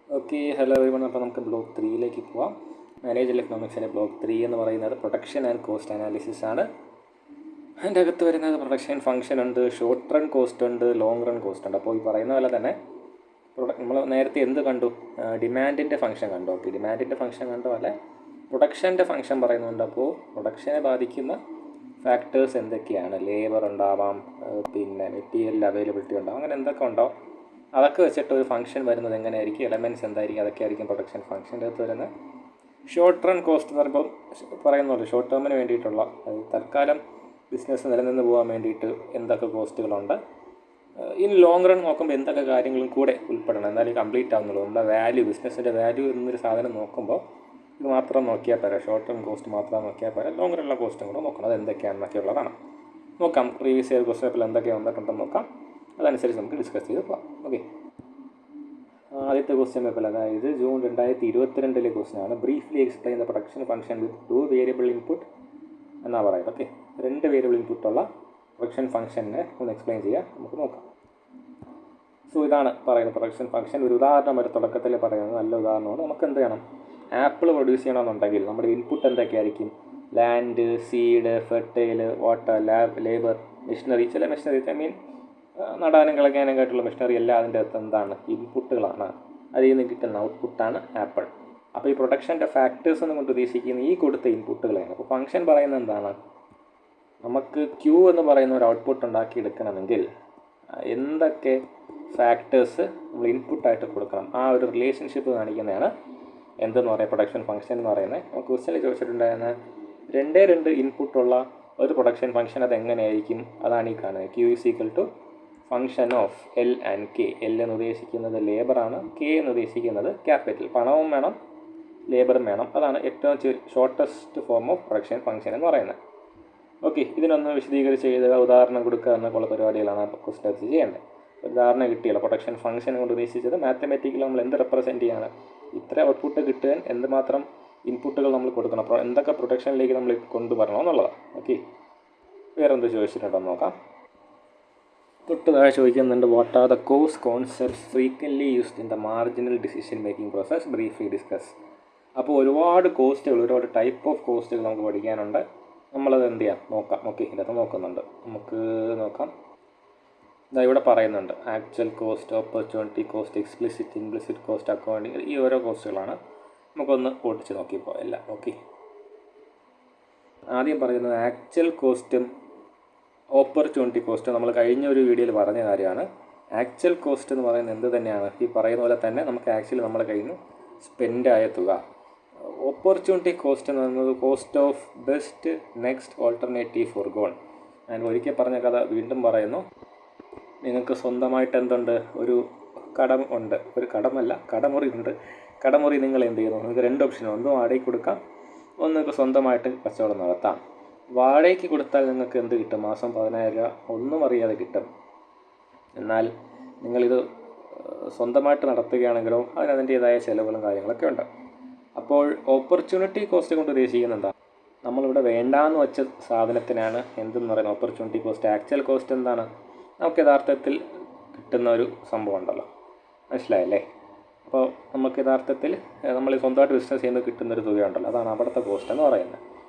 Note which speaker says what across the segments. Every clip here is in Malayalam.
Speaker 1: Okay, hello everyone. അപ്പോൾ നമുക്ക് ബ്ലോക്ക് 3യിലേക്ക് പോവാം. മാനേജർ എക്കണോമിക്സിൻ്റെ ബ്ലോക്ക് 3 എന്ന് പറയുന്നത് പ്രൊഡക്ഷൻ ആൻഡ് കോസ്റ്റ് അനാലിസിസ് ആണ്. അതിൻ്റെ അകത്ത് വരുന്നത് പ്രൊഡക്ഷൻ ഫംഗ്ഷൻ ഉണ്ട്, ഷോർട്ട് റൺ കോസ്റ്റ് ഉണ്ട്, ലോങ് റൺ കോസ്റ്റ് ഉണ്ട്. അപ്പോൾ ഈ പറയുന്ന പോലെ തന്നെ നമ്മൾ നേരത്തെ എന്ത് കണ്ടു? ഡിമാൻഡിൻ്റെ ഫംഗ്ഷൻ കണ്ടു. ഓക്കെ, ഡിമാൻഡിൻ്റെ ഫംഗ്ഷൻ കണ്ടു അല്ലെ? പ്രൊഡക്ഷൻ്റെ ഫംഗ്ഷൻ പറയുന്നുണ്ട്. അപ്പോൾ പ്രൊഡക്ഷനെ ബാധിക്കുന്ന ഫാക്ടേഴ്സ് എന്തൊക്കെയാണ്? ലേബർ ഉണ്ടാവാം, പിന്നെ മെറ്റീരിയൽ അവൈലബിലിറ്റി ഉണ്ടാവും, അങ്ങനെ എന്തൊക്കെ ഉണ്ടോ അതൊക്കെ വെച്ചിട്ട് ഒരു ഫംഗ്ഷൻ വരുന്നത് എങ്ങനെയായിരിക്കും, എലമെൻറ്റ്സ് എന്തായിരിക്കും, അതൊക്കെ ആയിരിക്കും പ്രൊഡക്ഷൻ ഫംഗ്ഷൻ്റെ അകത്ത് വരുന്നത്. ഷോർട്ട് റൺ കോസ്റ്റ് എന്ന് പറയുമ്പോൾ പറയുന്നുള്ളൂ, ഷോർട്ട് ടേമിന് വേണ്ടിയിട്ടുള്ള, തൽക്കാലം ബിസിനസ് നിലനിന്ന് പോകാൻ വേണ്ടിയിട്ട് എന്തൊക്കെ കോസ്റ്റുകളുണ്ട്. ഇൻ ലോങ് റൺ നോക്കുമ്പോൾ എന്തൊക്കെ കാര്യങ്ങളും കൂടെ ഉൾപ്പെടണം, എന്നാലും കംപ്ലീറ്റ് ആവുന്നുള്ളൂ. നമ്മുടെ വാല്യൂ, ബിസിനസ്സിൻ്റെ വാല്യൂ എന്നൊരു സാധനം നോക്കുമ്പോൾ ഇത് മാത്രം നോക്കിയാൽ പോരാ, ഷോർട്ട് ടേം കോസ്റ്റ് മാത്രം നോക്കിയാൽ പോരാ, ലോങ് റണ്ണിലെ കോസ്റ്റും കൂടെ നോക്കണം. അത് എന്തൊക്കെയാണെന്നൊക്കെ ഉള്ളതാണ്. നോക്കാം, പ്രീവിയസ് ഇയർ ക്വസ്റ്റൻ പേപ്പറിൽ എന്തൊക്കെ വന്നിട്ടുണ്ടെന്ന് നോക്കാം. അതനുസരിച്ച് നമുക്ക് ഡിസ്കസ് ചെയ്ത് പോകാം. ഓക്കെ, ആദ്യത്തെ ക്വസ്റ്റ്യൻ പേപ്പർ, അതായത് ജൂൺ 2022 ക്വസ്റ്റ്യനാണ്. Briefly explain the production function with 2 variable input എന്നാണ് പറയുന്നത്. ഓക്കെ, 2 വേരിയബിൾ ഇൻപുട്ടുള്ള പ്രൊഡക്ഷൻ ഫംഗ്ഷനെ ഒന്ന് എക്സ്പ്ലെയിൻ ചെയ്യാം, നമുക്ക് നോക്കാം. സോ ഇതാണ് പറയുന്നത് പ്രൊഡക്ഷൻ ഫംഗ്ഷൻ. ഒരു ഉദാഹരണം ഒരു തുടക്കത്തിൽ പറയുന്നത് നല്ല ഉദാഹരണമാണ്. നമുക്ക് എന്ത് ചെയ്യണം? ആപ്പിൾ പ്രൊഡ്യൂസ് ചെയ്യണമെന്നുണ്ടെങ്കിൽ നമ്മുടെ ഇൻപുട്ട് എന്തൊക്കെയായിരിക്കും? Land, seed, fertile, water, labour, machinery. ചില മെഷീനറി നടാനും കളയ്ക്കാനും ആയിട്ടുള്ള മെഷീനറി എല്ലാം അതിൻ്റെ അകത്ത് എന്താണ്? ഇൻപുട്ടുകളാണ്. അതിൽ നിന്ന് കിട്ടുന്ന ഔട്ട്പുട്ടാണ് ആപ്പിൾ. അപ്പോൾ ഈ പ്രൊഡക്ഷൻ്റെ ഫാക്ടേഴ്സ് എന്ന് കൊണ്ട് ഉദ്ദേശിക്കുന്ന ഈ കൊടുത്ത ഇൻപുട്ടുകളാണ്. അപ്പോൾ ഫംഗ്ഷൻ പറയുന്നത് എന്താണ്? നമുക്ക് ക്യൂ എന്ന് പറയുന്ന ഒരു ഔട്ട്പുട്ട് ഉണ്ടാക്കിയെടുക്കണമെങ്കിൽ എന്തൊക്കെ ഫാക്ടേഴ്സ് നമ്മൾ ഇൻപുട്ടായിട്ട് കൊടുക്കണം, ആ ഒരു റിലേഷൻഷിപ്പ് കാണിക്കുന്നതാണ് എന്തെന്ന് പറയുക, പ്രൊഡക്ഷൻ ഫംഗ്ഷൻ എന്ന് പറയുന്നത്. നമുക്ക് ക്വസ്റ്റ്യനിൽ ചോദിച്ചിട്ടുണ്ടായിരുന്ന 2 ഇൻപുട്ടുള്ള ഒരു പ്രൊഡക്ഷൻ ഫംഗ്ഷൻ അത് എങ്ങനെയായിരിക്കും? അതാണ് ഈ കാണുന്നത്. Q is equal to function of L and K. L എന്ന് ഉദ്ദേശിക്കുന്നത് ലേബറാണ്, കെ എന്ന് ഉദ്ദേശിക്കുന്നത് ക്യാപിറ്റൽ. പണവും വേണം, ലേബറും വേണം. അതാണ് ഏറ്റവും shortest form of production function എന്ന് പറയുന്നത്. ഓക്കെ, ഇതിനൊന്ന് വിശദീകരിച്ച് എഴുതുക, ഉദാഹരണം കൊടുക്കുക എന്നൊക്കെയുള്ള പരിപാടികളാണ് ക്വസ്റ്റൻ വെച്ച് ചെയ്യേണ്ടത്. ഉദാഹരണം കിട്ടിയല്ലോ. പ്രൊഡക്ഷൻ ഫംഗ്ഷൻ കൊണ്ട് ഉദ്ദേശിച്ചത് മാത്തമാറ്റിക്കൽ നമ്മൾ എന്ത് റെപ്രസെൻറ്റ് ചെയ്യാണ്, ഇത്ര ഔട്ട്പുട്ട് കിട്ടാൻ എന്തുമാത്രം ഇൻപുട്ടുകൾ നമ്മൾ കൊടുക്കണം, എന്തൊക്കെ പ്രൊഡക്ഷനിലേക്ക് നമ്മൾ കൊണ്ടുവരണം എന്നുള്ളതാണ്. ഓക്കെ, വേറെന്ത് ചോദിച്ചിട്ടുണ്ടെന്ന് നോക്കാം. തൊട്ട് താഴെ ചോദിക്കുന്നുണ്ട്, what are the cost concepts frequently used in the marginal decision making process, briefly discuss. അപ്പോൾ ഒരുപാട് കോസ്റ്റുകൾ, ഒരുപാട് ടൈപ്പ് ഓഫ് കോസ്റ്റുകൾ നമുക്ക് പഠിക്കാനുണ്ട്. നമ്മളത് എന്ത് ചെയ്യാം നോക്കാം. ഓക്കെ, ഇതിനകത്ത് നോക്കുന്നുണ്ട്, നമുക്ക് നോക്കാം. ഇതാ ഇവിടെ പറയുന്നുണ്ട് actual cost, opportunity cost, explicit, implicit cost, accounting. ഈ ഓരോ കോസ്റ്റുകളാണ്. നമുക്കൊന്ന് ഓടിച്ച് നോക്കിയപ്പോൾ എല്ലാം. ഓക്കെ, ആദ്യം പറയുന്നത് ആക്ച്വൽ കോസ്റ്റും ഓപ്പർച്യൂണിറ്റി കോസ്റ്റ്. നമ്മൾ കഴിഞ്ഞ ഒരു വീഡിയോയിൽ പറഞ്ഞ കാര്യമാണ്. ആക്ച്വൽ കോസ്റ്റ് എന്ന് പറയുന്നത് എന്ത് തന്നെയാണ്? ഈ പറയുന്ന പോലെ തന്നെ നമുക്ക് ആക്ച്വലി നമ്മുടെ കയ്യിൽ നിന്ന് സ്പെൻഡായ തുക. ഓപ്പർച്യൂണിറ്റി കോസ്റ്റ് എന്ന് പറയുന്നത് cost of best next alternative forgone. ഞാൻ ഒരിക്കൽ പറഞ്ഞ കഥ വീണ്ടും പറയുന്നു. നിങ്ങൾക്ക് സ്വന്തമായിട്ട് എന്തുണ്ട്? ഒരു കടം ഉണ്ട്, ഒരു കടമല്ല, കടമുറി ഉണ്ട്. കടമുറി നിങ്ങൾ എന്ത് ചെയ്യുന്നു? നിങ്ങൾക്ക് 2 ഓപ്ഷൻ, ഒന്ന് വാടകയ്ക്ക് കൊടുക്കാം, ഒന്ന് നിങ്ങൾക്ക് സ്വന്തമായിട്ട് കച്ചവടം നടത്താം. വാടകയ്ക്ക് കൊടുത്താൽ നിങ്ങൾക്ക് എന്ത് കിട്ടും? മാസം 10,000 രൂപ ഒന്നും അറിയാതെ കിട്ടും. എന്നാൽ നിങ്ങളിത് സ്വന്തമായിട്ട് നടത്തുകയാണെങ്കിലോ അതിൻ്റേതായ ചിലവുകളും കാര്യങ്ങളൊക്കെ ഉണ്ട്. അപ്പോൾ ഓപ്പർച്യൂണിറ്റി കോസ്റ്റ് കൊണ്ട് ഉദ്ദേശിക്കുന്നത് എന്താണ്? നമ്മളിവിടെ വേണ്ടാന്ന് വെച്ച സാധനത്തിനാണ് എന്തെന്ന് പറയുന്നത് ഓപ്പർച്യൂണിറ്റി കോസ്റ്റ്. ആക്ച്വൽ കോസ്റ്റ് എന്താണ്? നമുക്ക് യഥാർത്ഥത്തിൽ കിട്ടുന്ന ഒരു സംഭവം ഉണ്ടല്ലോ, മനസ്സിലായല്ലേ? അപ്പോൾ നമുക്ക് യഥാർത്ഥത്തിൽ നമ്മൾ സ്വന്തമായിട്ട് ബിസിനസ് ചെയ്യുമ്പോൾ കിട്ടുന്നൊരു തുകയുണ്ടല്ലോ, അതാണ് അവിടുത്തെ കോസ്റ്റ് എന്ന് പറയുന്നത്.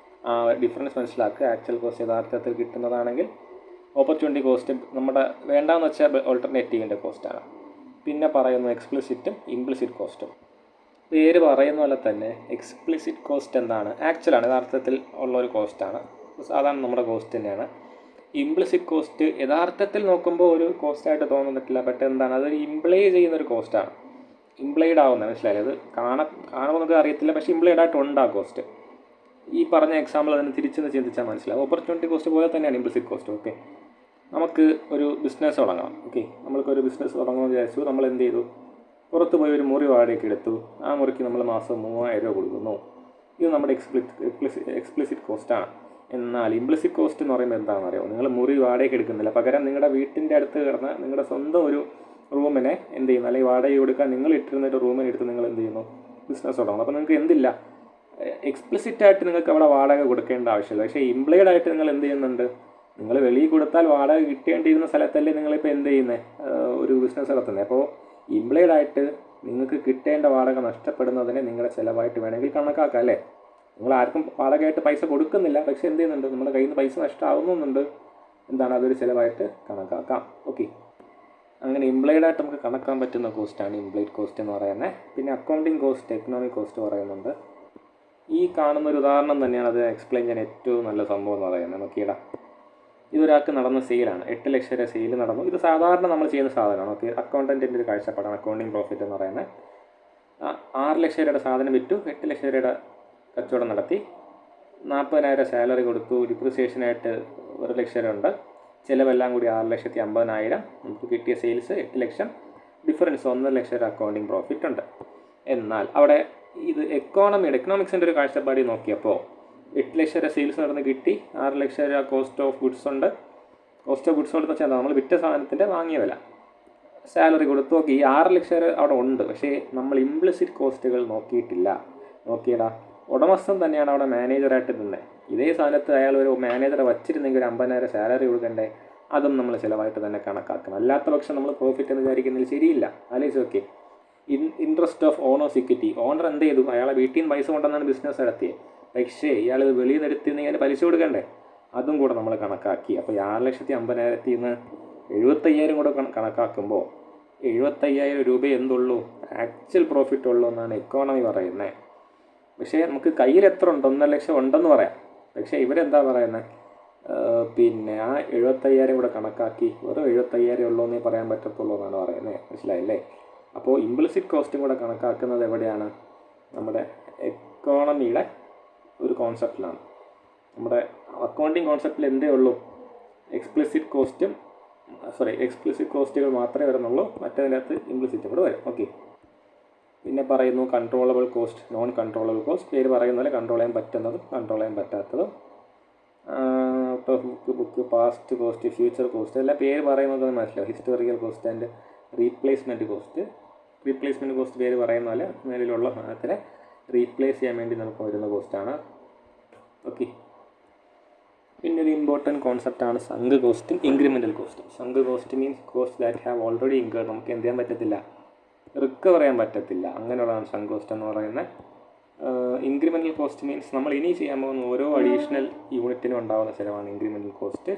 Speaker 1: ആ ഡിഫറൻസ് മനസ്സിലാക്കുക. ആക്ച്വൽ കോസ്റ്റ് യഥാർത്ഥത്തിൽ കിട്ടുന്നതാണെങ്കിൽ, ഓപ്പർച്യൂണിറ്റി കോസ്റ്റ് നമ്മുടെ വേണ്ടാന്ന് വെച്ചാൽ ഓൾട്ടർനേറ്റീവിൻ്റെ കോസ്റ്റാണ്. പിന്നെ പറയുന്നു എക്സ്പ്ലിസിറ്റും ഇംപ്ലിസിറ്റ് കോസ്റ്റും. പേര് പറയുന്ന പോലെ തന്നെ എക്സ്പ്ലിസിറ്റ് കോസ്റ്റ് എന്താണ്? ആക്ച്വലാണ്, യഥാർത്ഥത്തിൽ ഉള്ളൊരു കോസ്റ്റാണ്, സാധാരണ നമ്മുടെ കോസ്റ്റ് തന്നെയാണ്. ഇംപ്ലിസിറ്റ് കോസ്റ്റ് യഥാർത്ഥത്തിൽ നോക്കുമ്പോൾ ഒരു കോസ്റ്റായിട്ട് തോന്നുന്നിട്ടില്ല, ബട്ട് എന്താണ്, അതൊരു ഇംപ്ലൈ ചെയ്യുന്നൊരു കോസ്റ്റാണ്. ഇംപ്ലൈഡ് ആവുന്നത്, മനസ്സിലായി? അത് കാണുമ്പോൾ നമുക്ക് അറിയത്തില്ല, പക്ഷേ ഇംപ്ലൈഡ് ആയിട്ടുണ്ട് ആ കോസ്റ്റ്. ഈ പറഞ്ഞ എക്സാമ്പിൾ അതിന് തിരിച്ചെന്ന് ചിന്തിച്ചാൽ മനസ്സിലാവും. ഓപ്പർച്യൂണിറ്റി കോസ്റ്റ് പോലെ തന്നെയാണ് ഇംപ്ലിസിറ്റ് കോസ്റ്റ്. ഓക്കെ, നമുക്ക് ഒരു ബിസിനസ് തുടങ്ങാം. ഓക്കെ, നമ്മൾക്കൊരു ബിസിനസ് തുടങ്ങുമെന്ന് വിചാരിച്ചു. നമ്മൾ എന്ത് ചെയ്തു? പുറത്ത് പോയി ഒരു മുറി വാടകയ്ക്ക് എടുത്തു. ആ മുറിക്ക് നമ്മൾ മാസം 3,000 രൂപ കൊടുക്കുന്നു. ഇത് നമ്മുടെ എക്സ്പ്ലിസിറ്റ് കോസ്റ്റാണ്. എന്നാൽ ഇംപ്ലിസിറ്റ് കോസ്റ്റ് എന്ന് പറയുമ്പോൾ എന്താണെന്ന് അറിയാമോ? നിങ്ങൾ മുറി വാടകയ്ക്ക് എടുക്കുന്നില്ല, പകരം നിങ്ങളുടെ വീട്ടിൻ്റെ അടുത്ത് കിടന്ന നിങ്ങളുടെ സ്വന്തം ഒരു റൂമിനെ എന്ത് ചെയ്യുന്നു, അല്ലെങ്കിൽ വാടക കൊടുക്കാൻ നിങ്ങൾ ഇട്ടിരുന്ന ഒരു റൂമിനെ എടുത്ത് നിങ്ങൾ എന്ത് ചെയ്യുന്നു? ബിസിനസ് തുടങ്ങുന്നു. അപ്പോൾ നിങ്ങൾക്ക് എന്തില്ല, എക്സ്പ്ലിസിറ്റായിട്ട് നിങ്ങൾക്ക് അവിടെ വാടക കൊടുക്കേണ്ട ആവശ്യമില്ല. പക്ഷേ ഇംപ്ലൈഡ് ആയിട്ട് നിങ്ങൾ എന്ത് ചെയ്യുന്നുണ്ട്? നിങ്ങൾ വെളിയിൽ കൊടുത്താൽ വാടക കിട്ടേണ്ടിയിരുന്ന സ്ഥലത്തല്ലേ നിങ്ങളിപ്പോൾ എന്ത് ചെയ്യുന്നത്? ഒരു ബിസിനസ് നടത്തുന്നത്. അപ്പോൾ ഇംപ്ലൈഡ് ആയിട്ട് നിങ്ങൾക്ക് കിട്ടേണ്ട വാടക നഷ്ടപ്പെടുന്നതിനെ നിങ്ങളുടെ ചിലവായിട്ട് വേണമെങ്കിൽ കണക്കാക്കാം അല്ലേ. നിങ്ങൾ ആർക്കും വാടകയായിട്ട് പൈസ കൊടുക്കുന്നില്ല, പക്ഷേ എന്ത് ചെയ്യുന്നുണ്ട്, നമ്മുടെ കയ്യിൽ നിന്ന് പൈസ നഷ്ടമാവുന്നുണ്ട്. എന്താണ്, അതൊരു ചിലവായിട്ട് കണക്കാക്കാം. ഓക്കെ, അങ്ങനെ ഇംപ്ലൈഡായിട്ട് നമുക്ക് കണക്കാൻ പറ്റുന്ന കോസ്റ്റാണ് ഇംപ്ലൈഡ് കോസ്റ്റ് എന്ന് പറയുന്നത്. പിന്നെ അക്കൗണ്ടിങ് കോസ്റ്റ്, എക്കണോമിക് കോസ്റ്റ് പറയുന്നുണ്ട്. ഈ കാണുന്ന ഒരു ഉദാഹരണം തന്നെയാണ് അത് എക്സ്പ്ലെയിൻ ചെയ്യാൻ ഏറ്റവും നല്ല സംഭവം എന്ന് പറയുന്നത്. നോക്കിയിടാ, ഇതൊരാൾക്ക് നടന്ന സെയിലാണ്. 8 ലക്ഷം രൂപ സെയിൽ നടന്നു. ഇത് സാധാരണ നമ്മൾ ചെയ്യുന്ന സാധനമാണ്. ഓക്കെ, അക്കൗണ്ടൻറ്റിൻ്റെ ഒരു കാഴ്ചപ്പാടാണ് അക്കൗണ്ടിങ് പ്രോഫിറ്റ് എന്ന് പറയുന്നത്. 6 ലക്ഷം രൂപയുടെ സാധനം വിറ്റു, 8 ലക്ഷം രൂപയുടെ കച്ചവടം നടത്തി, 40,000 സാലറി കൊടുത്തു, ഡിപ്രിസിയേഷനായിട്ട് 1 ലക്ഷം രൂപ ഉണ്ട്, ചിലവെല്ലാം കൂടി 6,50,000. നമുക്ക് കിട്ടിയ സെയിൽസ് 8 ലക്ഷം, ഡിഫറൻസ് 1 ലക്ഷം രൂപ അക്കൗണ്ടിങ് പ്രോഫിറ്റ് ഉണ്ട്. എന്നാൽ അവിടെ ഇത് എക്കണോമിക്സിൻ്റെ ഒരു കാഴ്ചപ്പാടി നോക്കിയപ്പോൾ 8 ലക്ഷം രൂപ സെയിൽസ് നടന്ന് കിട്ടി, 6 ലക്ഷം രൂപ കോസ്റ്റ് ഓഫ് ഗുഡ്സ് ഉണ്ട്. കോസ്റ്റ് ഓഫ് ഗുഡ്സ് എന്ന് വെച്ചാൽ നമ്മൾ വിറ്റ സാധനത്തിൻ്റെ വാങ്ങിയ വില, സാലറി കൊടുത്തു. ഓക്കെ, ഈ 6 ലക്ഷം രൂപ അവിടെ ഉണ്ട്, പക്ഷേ നമ്മൾ ഇംപ്ലിസിറ്റ് കോസ്റ്റുകൾ നോക്കിയിട്ടില്ല. നോക്കിയടാ, ഉടമസ്ഥൻ തന്നെയാണ് അവിടെ മാനേജറായിട്ട് നിന്നത്. ഇതേ സ്ഥാനത്ത് അയാൾ ഒരു മാനേജറെ വച്ചിരുന്നെങ്കിൽ ഒരു 50,000 സാലറി കൊടുക്കണ്ടേ, അതും നമ്മൾ ചിലവായിട്ട് തന്നെ കണക്കാക്കണം. അല്ലാത്ത പക്ഷം നമ്മൾ പ്രോഫിറ്റ് എന്ന് വിചാരിക്കുന്നതിൽ ശരിയില്ല. ആലോചിച്ച് okay, interest of owners equity, owner എന്ത് ചെയ്തു, അയാളെ വീട്ടിൽ നിന്ന് പൈസ കൊണ്ടുവന്നാണ് ബിസിനസ് നടത്തിയത്, പക്ഷേ ഇയാൾ ഇത് വെളിയിൽ നിന്ന് എടുത്തിരുന്നെങ്കിൽ പലിശ കൊടുക്കണ്ടേ, അതും കൂടെ നമ്മൾ കണക്കാക്കി. അപ്പോൾ 6,50,000 നിന്ന് 75,000 കൂടെ കണക്കാക്കുമ്പോൾ 75,000 രൂപ എന്തുള്ളൂ, ആക്ച്വൽ പ്രോഫിറ്റ് ഉള്ളൂ എന്നാണ് എക്കോണമി പറയുന്നത്. പക്ഷേ നമുക്ക് കയ്യിൽ എത്ര ഉണ്ട്, 1 ലക്ഷം ഉണ്ടെന്ന് പറയാം. പക്ഷേ ഇവരെന്താ പറയുന്നത്, പിന്നെ ആ 75,000 കൂടെ കണക്കാക്കി വെറും 75,000 ഉള്ളൂ എന്നേ പറയാൻ പറ്റത്തുള്ളൂ എന്നാണ് പറയുന്നത്. മനസ്സിലായില്ലേ? അപ്പോൾ ഇംപ്ലിസിറ്റ് കോസ്റ്റും കൂടെ കണക്കാക്കുന്നത് എവിടെയാണ്, നമ്മുടെ എക്കോണമിയുടെ ഒരു കോൺസെപ്റ്റിലാണ്. നമ്മുടെ അക്കൗണ്ടിങ് കോൺസെപ്റ്റിൽ എന്തേ ഉള്ളൂ, എക്സ്പ്ലിസിറ്റ് കോസ്റ്റുകൾ മാത്രമേ വരുന്നുള്ളൂ, മറ്റതിനകത്ത് ഇംപ്ലിസിറ്റും കൂടെ വരും. ഓക്കെ, പിന്നെ പറയുന്നു controllable cost, non controllable cost. പേര് പറയുന്ന പോലെ കൺട്രോൾ ചെയ്യാൻ പറ്റുന്നതും കൺട്രോൾ ചെയ്യാൻ പറ്റാത്തതും. Out of book, past cost, future cost, എല്ലാം പേര് പറയുന്നത് മനസ്സിലാവും. Historical cost and replacement cost. Replacement cost പേര് പറയുന്ന പോലെ മേലിലുള്ള സാധനത്തിനെ റീപ്ലേസ് ചെയ്യാൻ വേണ്ടി നമുക്ക് വരുന്ന കോസ്റ്റാണ്. ഓക്കെ, പിന്നെ ഒരു ഇമ്പോർട്ടൻറ്റ് കോൺസെപ്റ്റാണ് സങ്ക് കോസ്റ്റും ഇൻക്രിമെൻ്റൽ കോസ്റ്റും. Sunk cost means cost that have already incurred, നമുക്ക് എന്ത് ചെയ്യാൻ പറ്റത്തില്ല, റിക്കവർ ചെയ്യാൻ പറ്റത്തില്ല, അങ്ങനെയുള്ളതാണ് സങ്ക് കോസ്റ്റ് എന്ന് പറയുന്നത്. ഇൻക്രിമെൻ്റൽ കോസ്റ്റ് മീൻസ് നമ്മൾ ഇനി ചെയ്യാൻ പോകുന്ന ഓരോ അഡീഷണൽ യൂണിറ്റിനും ഉണ്ടാകുന്ന ചിലവാണ് ഇൻക്രിമെൻ്റൽ കോസ്റ്റ്.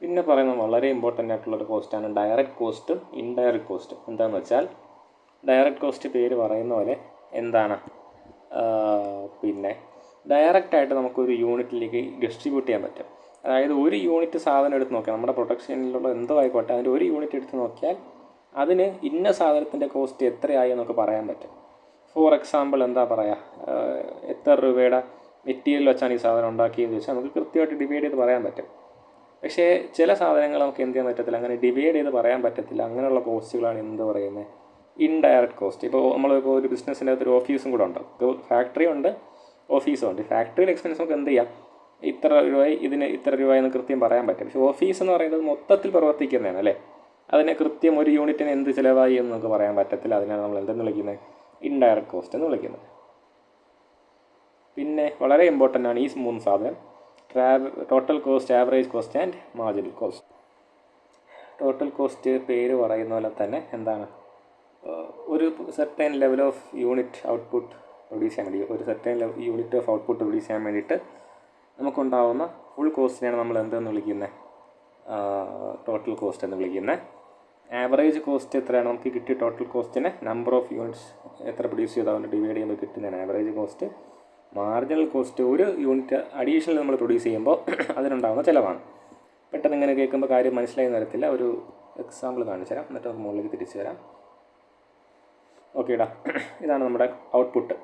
Speaker 1: പിന്നെ പറയുന്നത് വളരെ ഇമ്പോർട്ടൻ്റ് ആയിട്ടുള്ളൊരു കോസ്റ്റാണ് ഡയറക്റ്റ് കോസ്റ്റും ഇൻഡയറക്റ്റ് കോസ്റ്റും. എന്താണെന്ന് വെച്ചാൽ ഡയറക്റ്റ് കോസ്റ്റ് പേര് പറയുന്ന പോലെ എന്താണ്, പിന്നെ ഡയറക്റ്റായിട്ട് നമുക്കൊരു യൂണിറ്റിലേക്ക് ഡിസ്ട്രിബ്യൂട്ട് ചെയ്യാൻ പറ്റും. അതായത് ഒരു യൂണിറ്റ് സാധനം എടുത്ത് നോക്കിയാൽ, നമ്മുടെ പ്രൊഡക്ഷനിലുള്ള എന്തോ ആയിക്കോട്ടെ, അതിൻ്റെ ഒരു യൂണിറ്റ് എടുത്ത് നോക്കിയാൽ അതിന് ഇന്ന സാധനത്തിൻ്റെ കോസ്റ്റ് എത്രയായി എന്നൊക്കെ പറയാൻ പറ്റും. ഫോർ എക്സാമ്പിൾ എന്താ പറയുക, എത്ര രൂപയുടെ മെറ്റീരിയൽ വെച്ചാണ് ഈ സാധനം ഉണ്ടാക്കിയെന്ന് ചോദിച്ചാൽ നമുക്ക് കൃത്യമായിട്ട് ഡിവൈഡ് ചെയ്ത് പറയാൻ പറ്റും. പക്ഷേ ചില സാധനങ്ങൾ നമുക്ക് എന്ത് ചെയ്യാൻ പറ്റത്തില്ല, അങ്ങനെ ഡിവൈഡ് ചെയ്ത് പറയാൻ പറ്റത്തില്ല. അങ്ങനെയുള്ള കോസ്റ്റുകളാണ് എന്ത് പറയുന്നത്, ഇൻഡയറക്റ്റ് കോസ്റ്റ്. ഇപ്പോൾ നമ്മളിപ്പോൾ ഒരു ബിസിനസ്സിൻ്റെ അകത്ത് ഒരു ഓഫീസും കൂടെ ഉണ്ട്, ഫാക്ടറി ഉണ്ട്, ഓഫീസും ഉണ്ട്. ഫാക്ടറിയിൽ എക്സ്പെൻസ് നമുക്ക് എന്ത് ചെയ്യാം, ഇത്ര രൂപയായി, ഇതിന് ഇത്ര രൂപയെന്ന് കൃത്യം പറയാൻ പറ്റും. പക്ഷേ ഓഫീസ് എന്ന് പറയുന്നത് മൊത്തത്തിൽ പ്രവർത്തിക്കുന്നതാണ് അല്ലേ, അതിനെ കൃത്യം ഒരു യൂണിറ്റിന് എന്ത് ചിലവായി എന്ന് നമുക്ക് പറയാൻ പറ്റത്തില്ല. അതിനാണ് നമ്മൾ എന്തെന്ന് വിളിക്കുന്നത്, ഇൻഡയറക്റ്റ് കോസ്റ്റ് എന്ന് വിളിക്കുന്നത്. പിന്നെ വളരെ ഇമ്പോർട്ടൻ്റ് ആണ് ഈ 3 സാധനം, total cost, average cost and marginal cost. Total cost പേര് പറയുന്ന പോലെ തന്നെ എന്താണ്, ഒരു certain level of unit output produce ചെയ്യാൻ വേണ്ടി, ഒരു certain unit of output produce ചെയ്യാൻ വേണ്ടിയിട്ട് നമുക്കുണ്ടാവുന്ന ഫുൾ കോസ്റ്റിനെയാണ് നമ്മൾ എന്തെന്ന് വിളിക്കുന്നത്, ടോട്ടൽ കോസ്റ്റ് എന്ന് വിളിക്കുന്നത്. ആവറേജ് കോസ്റ്റ് എത്രയാണ്, നമുക്ക് കിട്ടിയ ടോട്ടൽ കോസ്റ്റിനെ നമ്പർ ഓഫ് യൂണിറ്റ്സ് എത്ര പ്രൊഡ്യൂസ് ചെയ്ത് അതുകൊണ്ട് ഡിവൈഡ് ചെയ്യുമ്പോൾ കിട്ടുന്നതാണ് ആവറേജ് കോസ്റ്റ്. മാർജിനൽ കോസ്റ്റ് ഒരു യൂണിറ്റ് അഡീഷണൽ നമ്മൾ പ്രൊഡ്യൂസ് ചെയ്യുമ്പോൾ അതിനുണ്ടാകുന്ന ചിലവാണ്. പെട്ടെന്ന് ഇങ്ങനെ കേൾക്കുമ്പോൾ കാര്യം മനസ്സിലായി തരത്തില്ല, ഒരു എക്സാമ്പിൾ കാണിച്ചു തരാം, എന്നിട്ട് നമുക്ക് മുകളിലേക്ക് തിരിച്ചു വരാം. ഓക്കേടാ, ഇതാണ് നമ്മുടെ ഔട്ട്പുട്ട്.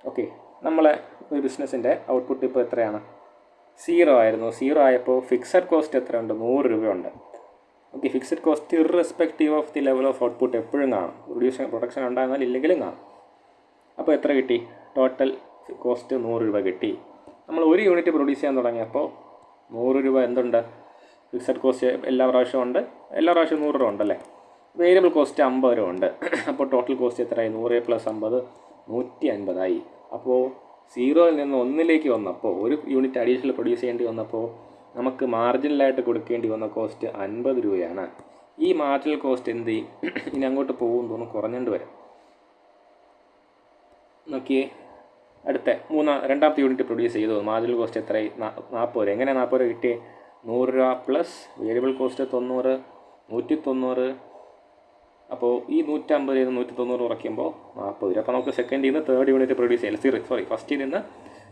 Speaker 1: ഓക്കെ, നമ്മളെ ഒരു ബിസിനസ്സിൻ്റെ ഔട്ട്പുട്ട് ഇപ്പോൾ എത്രയാണ്, 0 ആയിരുന്നു. 0 ആയപ്പോൾ ഫിക്സഡ് കോസ്റ്റ് എത്രയുണ്ട്, 100 രൂപയുണ്ട്. Okay, fixed cost irrespective of the level of output എപ്പോഴും കാണും, പ്രൊഡക്ഷൻ ഉണ്ടായിരുന്നാൽ ഇല്ലെങ്കിലും കാണും. അപ്പോൾ എത്ര കിട്ടി, ടോട്ടൽ കോസ്റ്റ് 100 രൂപ കിട്ടി. നമ്മൾ ഒരു യൂണിറ്റ് പ്രൊഡ്യൂസ് ചെയ്യാൻ തുടങ്ങിയപ്പോൾ 100 രൂപ എന്തുണ്ട്, ഫിക്സഡ് കോസ്റ്റ് എല്ലാ പ്രാവശ്യവും ഉണ്ട്, എല്ലാ പ്രാവശ്യവും 100 രൂപ ഉണ്ടല്ലേ. വേരിയബിൾ കോസ്റ്റ് 50 രൂപ ഉണ്ട്. അപ്പോൾ ടോട്ടൽ കോസ്റ്റ് എത്രയായി, 100 + 50 150 ആയി. അപ്പോൾ 0യിൽ നിന്ന് 1ലേക്ക് വന്നപ്പോൾ, ഒരു യൂണിറ്റ് അഡീഷണൽ പ്രൊഡ്യൂസ് ചെയ്യേണ്ടി വന്നപ്പോൾ നമുക്ക് മാർജിനലായിട്ട് കൊടുക്കേണ്ടി വന്ന കോസ്റ്റ് 50 രൂപയാണ്. ഈ മാർജിനൽ കോസ്റ്റ് എന്ത് ചെയ്യും? ഇനി അങ്ങോട്ട് പോകും തോന്നുന്നു കുറഞ്ഞുകൊണ്ട് വരും. നോക്കിയേ, അടുത്ത രണ്ടാമത്തെ യൂണിറ്റ് പ്രൊഡ്യൂസ് ചെയ്തു. മാർജിനൽ കോസ്റ്റ് എത്രയായി? 40 രൂപ. എങ്ങനെ 40 രൂപ കിട്ടിയേ? 100 രൂപ പ്ലസ് വേരിയബിൾ കോസ്റ്റ് 90, 190. അപ്പോൾ ഈ 150 190 കുറയ്ക്കുമ്പോൾ 40 രൂപ. അപ്പോൾ നമുക്ക് സെക്കൻഡിൽ നിന്ന് തേർഡ് യൂണിറ്റ് പ്രൊഡ്യൂസ് ചെയ്യാൻ ഫസ്റ്റിൽ നിന്ന്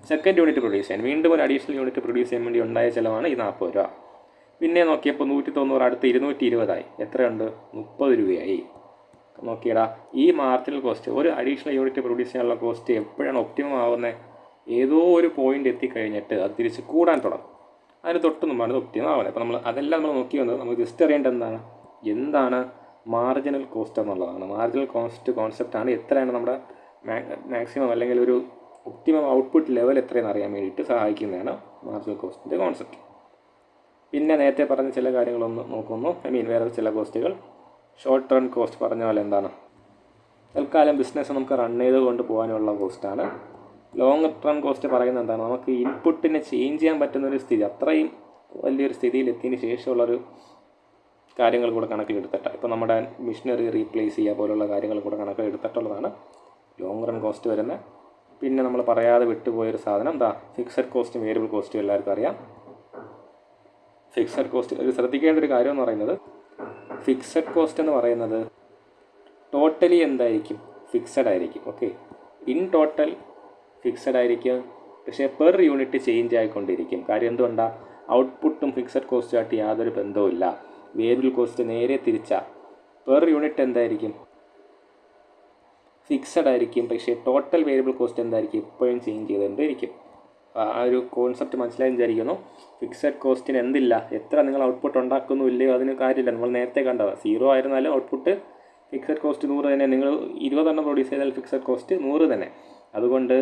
Speaker 1: സെക്കൻഡ് യൂണിറ്റ് പ്രൊഡ്യൂസ് ചെയ്യാൻ വീണ്ടും ഒരു അഡീഷണൽ യൂണിറ്റ് പ്രൊഡ്യൂസ് ചെയ്യാൻ വേണ്ടി ഉണ്ടായ ചിലവാണ് ഈ 40 രൂപ. പിന്നെ നോക്കിയപ്പോൾ 190 അടുത്ത് 220 എത്രയുണ്ട്? 30 രൂപയായി. നോക്കിയടാ, ഈ മാർജിനൽ കോസ്റ്റ് ഒരു അഡീഷണൽ യൂണിറ്റ് പ്രൊഡ്യൂസ് ചെയ്യാനുള്ള കോസ്റ്റ് എപ്പോഴാണ് ഒപ്റ്റിമം ആവുന്നത്? ഏതോ ഒരു പോയിന്റ് എത്തിക്കഴിഞ്ഞിട്ട് അത് തിരിച്ച് കൂടാൻ തുടങ്ങും. അതിന് തൊട്ട് മുമ്പാണ് ഇത് ഒപ്റ്റിമം ആവുന്നത്. അപ്പോൾ അതെല്ലാം നമ്മൾ നോക്കി വന്നത് നമുക്ക് ജസ്റ്റ് അറിയേണ്ടത് എന്താണ് മാർജിനൽ കോസ്റ്റ് എന്നുള്ളതാണ്. മാർജിനൽ കോസ്റ്റ് കോൺസെപ്റ്റാണ് എത്രയാണ് നമ്മുടെ മാക്സിമം അല്ലെങ്കിൽ ഒരു ഒപ്റ്റിമം ഔട്ട്പുട്ട് ലെവൽ എത്രയെന്ന് അറിയാൻ വേണ്ടിയിട്ട് സഹായിക്കുന്നതാണ് മാർജിനൽ കോസ്റ്റിൻ്റെ കോൺസെപ്റ്റ്. പിന്നെ നേരത്തെ പറഞ്ഞ ചില കാര്യങ്ങളൊന്ന് നോക്കുന്നു. വേറെ ചില കോസ്റ്റുകൾ. ഷോർട്ട് റൺ കോസ്റ്റ് പറഞ്ഞ പോലെ എന്താണ്? തൽക്കാലം ബിസിനസ് നമുക്ക് റൺ ചെയ്ത് കൊണ്ട് പോകാനുള്ള കോസ്റ്റാണ്. ലോങ് റൺ കോസ്റ്റ് പറയുന്നത് എന്താണ്? നമുക്ക് ഇൻപുട്ടിനെ ചേഞ്ച് ചെയ്യാൻ പറ്റുന്നൊരു സ്ഥിതി, അത്രയും വലിയൊരു സ്ഥിതിയിൽ എത്തിയതിന് ശേഷമുള്ളൊരു കാര്യങ്ങൾ കൂടെ കണക്കിലെടുത്തിട്ട്, ഇപ്പോൾ നമ്മുടെ മെഷീനറി റീപ്ലേസ് ചെയ്യുക പോലുള്ള കാര്യങ്ങൾ കൂടെ കണക്കിലെടുത്തിട്ടുള്ളതാണ് ലോങ് റൺ കോസ്റ്റ് വരുന്നത്. പിന്നെ നമ്മൾ പറയാതെ വിട്ടുപോയൊരു സാധനം ഫിക്സഡ് കോസ്റ്റും വേരിയബിൾ കോസ്റ്റും എല്ലാവർക്കും അറിയാം. ഫിക്സഡ് കോസ്റ്റ് ഒരു ശ്രദ്ധിക്കേണ്ട ഒരു കാര്യം എന്ന് പറയുന്നത്, ഫിക്സഡ് കോസ്റ്റ് എന്ന് പറയുന്നത് ടോട്ടലി എന്തായിരിക്കും? ഫിക്സഡ് ആയിരിക്കും. ഓക്കെ, ഇൻ ടോട്ടൽ ഫിക്സഡ് ആയിരിക്കും, പക്ഷേ പെർ യൂണിറ്റ് ചേഞ്ച് ആയിക്കൊണ്ടിരിക്കും. കാര്യം എന്തുകൊണ്ടാണ്? ഔട്ട്പുട്ടും ഫിക്സഡ് കോസ്റ്റുമായിട്ട് യാതൊരു ബന്ധവുമില്ല. വേരിയബിൾ കോസ്റ്റ് നേരെ തിരിച്ചാൽ പെർ യൂണിറ്റ് എന്തായിരിക്കും? ഫിക്സഡ് ആയിരിക്കും, പക്ഷേ ടോട്ടൽ വേരിയബിൾ കോസ്റ്റ് എന്തായിരിക്കും? എപ്പോഴും ചേഞ്ച് ചെയ്തുകൊണ്ടിരിക്കും. ആ ഒരു കോൺസെപ്റ്റ് മനസ്സിലായി വിചാരിക്കുന്നു. ഫിക്സഡ് കോസ്റ്റിന് എന്തില്ല, എത്ര നിങ്ങൾ ഔട്ട്പുട്ട് ഉണ്ടാക്കുന്നു ഇല്ലയോ അതിന് കാര്യമില്ല. നമ്മൾ നേരത്തെ കണ്ടത് 0 ആയിരുന്നാലും ഔട്ട്പുട്ട് ഫിക്സഡ് കോസ്റ്റ് 100 തന്നെ. നിങ്ങൾ 20 പ്രൊഡ്യൂസ് ചെയ്താൽ ഫിക്സഡ് കോസ്റ്റ് 100 തന്നെ. അതുകൊണ്ട്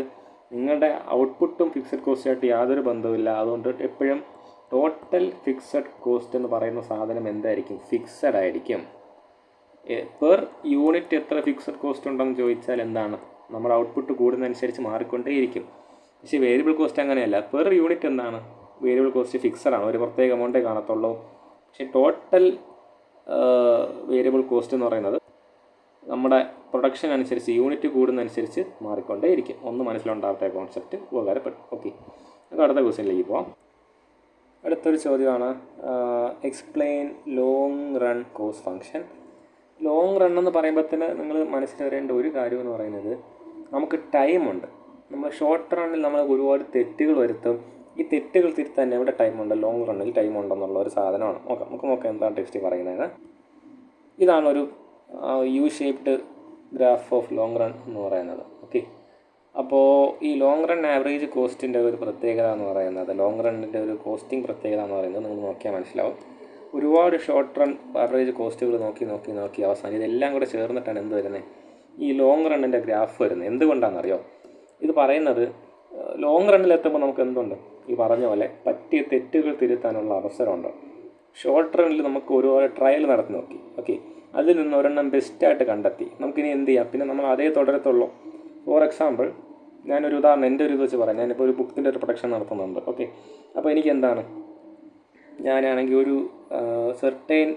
Speaker 1: നിങ്ങളുടെ ഔട്ട്പുട്ടും ഫിക്സഡ് കോസ്റ്റുമായിട്ട് യാതൊരു ബന്ധവുമില്ല. അതുകൊണ്ട് എപ്പോഴും ടോട്ടൽ ഫിക്സഡ് കോസ്റ്റ് എന്ന് പറയുന്ന സാധനം എന്തായിരിക്കും? ഫിക്സഡ് ആയിരിക്കും. പെർ യൂണിറ്റ് എത്ര ഫിക്സഡ് കോസ്റ്റ് ഉണ്ടെന്ന് ചോദിച്ചാൽ എന്താണ്? നമ്മുടെ ഔട്ട്പുട്ട് കൂടുന്നതനുസരിച്ച് മാറിക്കൊണ്ടേയിരിക്കും. പക്ഷേ വേരിയബിൾ കോസ്റ്റ് അങ്ങനെയല്ല. പെർ യൂണിറ്റ് എന്താണ്? വേരിയബിൾ കോസ്റ്റ് ഫിക്സഡ് ആണ്, ഒരു പ്രത്യേക എമൗണ്ടേ കാണത്തുള്ളൂ. പക്ഷേ ടോട്ടൽ വേരിയബിൾ കോസ്റ്റ് എന്ന് പറയുന്നത് നമ്മുടെ പ്രൊഡക്ഷൻ അനുസരിച്ച് യൂണിറ്റ് കൂടുന്നതനുസരിച്ച് മാറിക്കൊണ്ടേയിരിക്കും. ഒന്ന് മനസ്സിലുണ്ടാകട്ടെ, കോൺസെപ്റ്റ് ഉപകാരപ്പെടും. ഓക്കെ, നമുക്ക് അടുത്ത ക്വസ്റ്റ്യനിലേക്ക് പോകാം. അടുത്തൊരു ചോദ്യമാണ്, explain long run cost function. Long run എന്ന് പറയുമ്പോഴത്തേന് നിങ്ങൾ മനസ്സിലാക്കേണ്ട ഒരു കാര്യം എന്ന് പറയുന്നത്, നമുക്ക് ടൈമുണ്ട്. നമ്മൾ ഷോർട്ട് റണ്ണിൽ നമ്മൾ ഒരുപാട് തെറ്റുകൾ വരുത്തും. ഈ തെറ്റുകൾ തിരുത്താൻ എവിടെ ടൈമുണ്ട്? ലോങ് റണ്ണിൽ ടൈം ഉണ്ടെന്നുള്ള ഒരു സാധനമാണ്. നമുക്ക് നോക്കാം എന്താണ് ടെക്സ്റ്റ് പറയുന്നത്. ഇതാണൊരു U shaped graph of long run എന്ന് പറയുന്നത്. ഓക്കെ, അപ്പോൾ ഈ ലോങ് റൺ ആവറേജ് കോസ്റ്റിൻ്റെ ഒരു പ്രത്യേകത എന്ന് പറയുന്നത്, ലോങ് റണ്ണിൻ്റെ ഒരു കോസ്റ്റിംഗ് പ്രത്യേകത എന്ന് പറയുന്നത് നിങ്ങൾ നോക്കിയാൽ മനസ്സിലാവും. ഒരുപാട് ഷോർട്ട് റൺ ആവറേജ് കോസ്റ്റുകൾ നോക്കി അവസാനം ഇതെല്ലാം കൂടെ ചേർന്നിട്ടാണ് എന്ത് വരുന്നത്? ഈ ലോങ് റണ്ണിൻ്റെ ഗ്രാഫ് വരുന്നത്. എന്തുകൊണ്ടാണെന്നറിയോ? ഇത് പറയുന്നത് ലോങ് റണ്ണിലെത്തുമ്പോൾ നമുക്ക് എന്തുണ്ട്? ഈ പറഞ്ഞ പോലെ പറ്റിയ തെറ്റുകൾ തിരുത്താനുള്ള അവസരമുണ്ട്. ഷോർട്ട് റണ്ണിൽ നമുക്ക് ഒരുപാട് ട്രയൽ നടത്തി നോക്കി. ഓക്കെ, അതിൽ നിന്ന് ഒരെണ്ണം ബെസ്റ്റായിട്ട് കണ്ടെത്തി. നമുക്കിനി എന്ത് ചെയ്യാം? പിന്നെ നമ്മൾ അതേ തുടരത്തുള്ളൂ. ഫോർ എക്സാമ്പിൾ, ഞാനൊരു ഉദാഹരണം എൻ്റെ ഒരു ഇത് വെച്ച് പറയാം. ഞാനിപ്പോൾ ഒരു ബുക്കിൻ്റെ ഒരു പ്രൊഡക്ഷൻ നടത്തുന്നുണ്ട്. ഓക്കെ, അപ്പോൾ എനിക്ക് എന്താണ്, ഞാനാണെങ്കിൽ ഒരു സെർട്ടൈൻ